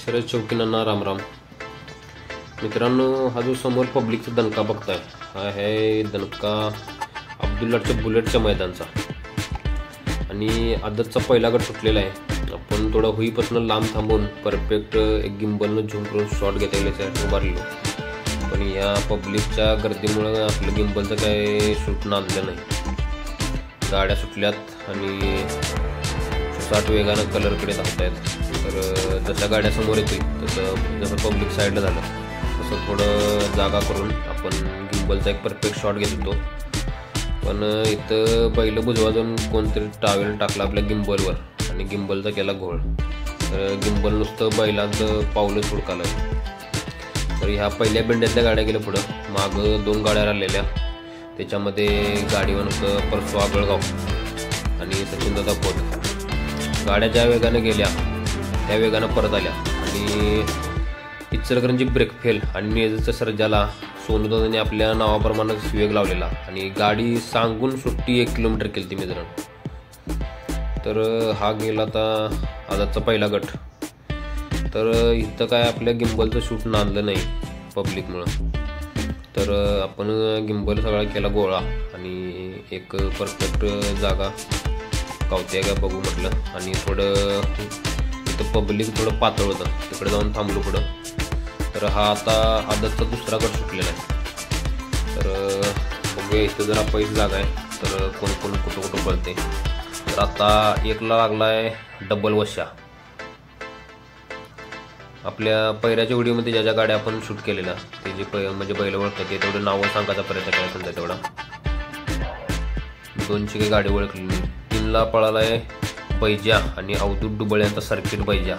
शरद चौकींना रामराम मित्रांनो। हा जो समोर पब्लिकचा दणका बघताय हा आहे दणका अब्दुल्लाच्या बुलेटच्या मैदानचा आणि आदतचा पहिला गट सुटलेला आहे। आपण थोडा होईपासून लांब थांबून परफेक्ट एक गिम्बलनं झूम करून शॉट घेता येईल यासाठी उभारलो, पण या पब्लिकच्या गर्दीमुळे आपलं गिम्बलचं काय शूट नांदलं नाही। गाड्या सुटल्यात आणि 60 वेगानं कलरकडे धावतायत। तर जशा गाड्या समोर येतील जसं पब्लिक साईडला झालं तसं थोडं जागा करून आपण गिम्बलचा एक परफेक्ट शॉट घेत होतो, पण इथं बैल बुजवाजून कोणतरी टावेल टाकला आपल्या गिम्बलवर आणि गिम्बलचा केला घोळ। तर गिम्बल नुसतं बैलांचं पावलं सुडकालं। तर ह्या पहिल्या बिंड्यातल्या गाड्या गेल्या पुढं, मागं 2 गाड्या राहिलेल्या, त्याच्यामध्ये गाडीवर होतं परसो आगळगाव आणि सचिनदादा खोत। गाड्या ज्या वेगानं गेल्या त्या वेगानं परत आल्या आणि इचलकरंजी ब्रेक फेल आणि नेजच्या सर्जाला सोनूदादांनी आपल्या नावाप्रमाणे वेग लावलेला आणि गाडी सांगून सुट्टी 1 किलोमीटर केली ती मित्रांनो। तर हा गेला आता आजचा पहिला गट। तर इथं काय आपल्या गिम्बलचं शूट नांदलं नाही पब्लिकमुळं। तर आपण गिम्बल सगळा केला गोळा आणि एक परफेक्ट जागा गावते का बघू म्हटलं आणि थोडं इथं पब्लिक थोडं पातळ होतं, तिकडे जाऊन थांबलो पुढं। तर हा आता आदतचा दुसरा गट सुटलेला आहे। तर बघूया इथं जरा पैसे जागा आहे, तर कोण कोण कुठं कुठं पळते। तर आता 1ला लागला आहे डबल वश्या। आपल्या पहिल्याच्या व्हिडिओमध्ये ज्या ज्या गाड्या आपण शूट केलेल्या ते जे म्हणजे बैल ओळखतात ते तेवढं नावं सांगायचा प्रयत्न केला समजा तेवढा। 2ची काही गाडी ओळखली। 3ला पळाला आहे बैजा आणि अवधूत डुबळे यांचा सर्किट बैजा।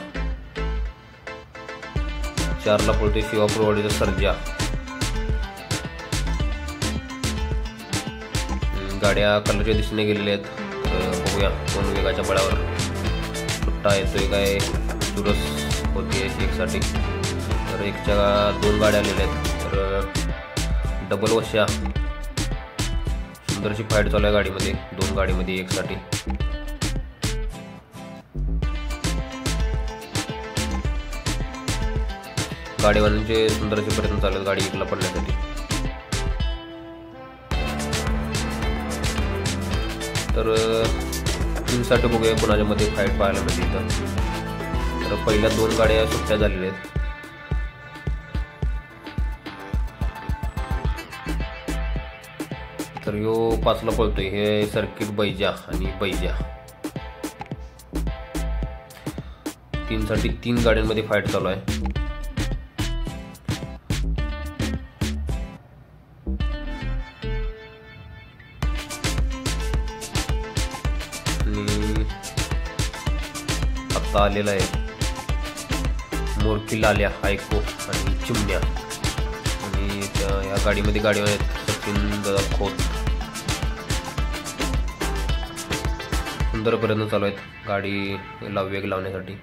4ला पळतोय शिवापूरवाडीचा सर्जा। गाड्या कलरच्या दिशेने गेलेल्या आहेत। तर बघूया कोण वेगाच्या बळावर सुट्टा येतोय काय चुरस होते एकसाठी। तर 1च्या 2 गाड्या आलेल्या आहेत। तर डबल वश्या सुंदरशी फाईट चालू आहे गाडीमध्ये, 2 गाडीमध्ये एकसाठी। गाडीवाल्यांचे सुंदर असे प्रयत्न चालू आहेत गाडी एकला पडण्यासाठी। तर 3साठी बघूया कोणाच्या मध्ये फाईट पाहायला मिळते इथं। तर पहिल्या 2 गाड्या सुट्ट्या झालेल्या आहेत। तर ह्यो 5ला पळतोय हे सर्किट बैजा आणि बैजा। 3साठी 3 गाड्यांमध्ये फाईट चालू आहे। आता आलेला आहे मोरकी लाल्या आयको आणि चिमण्या आणि या गाडीमध्ये गाडीवर आहेत सचिन दादा खोत। सुंदर प्रयत्न चालू आहेत गाडीला वेग लावण्यासाठी।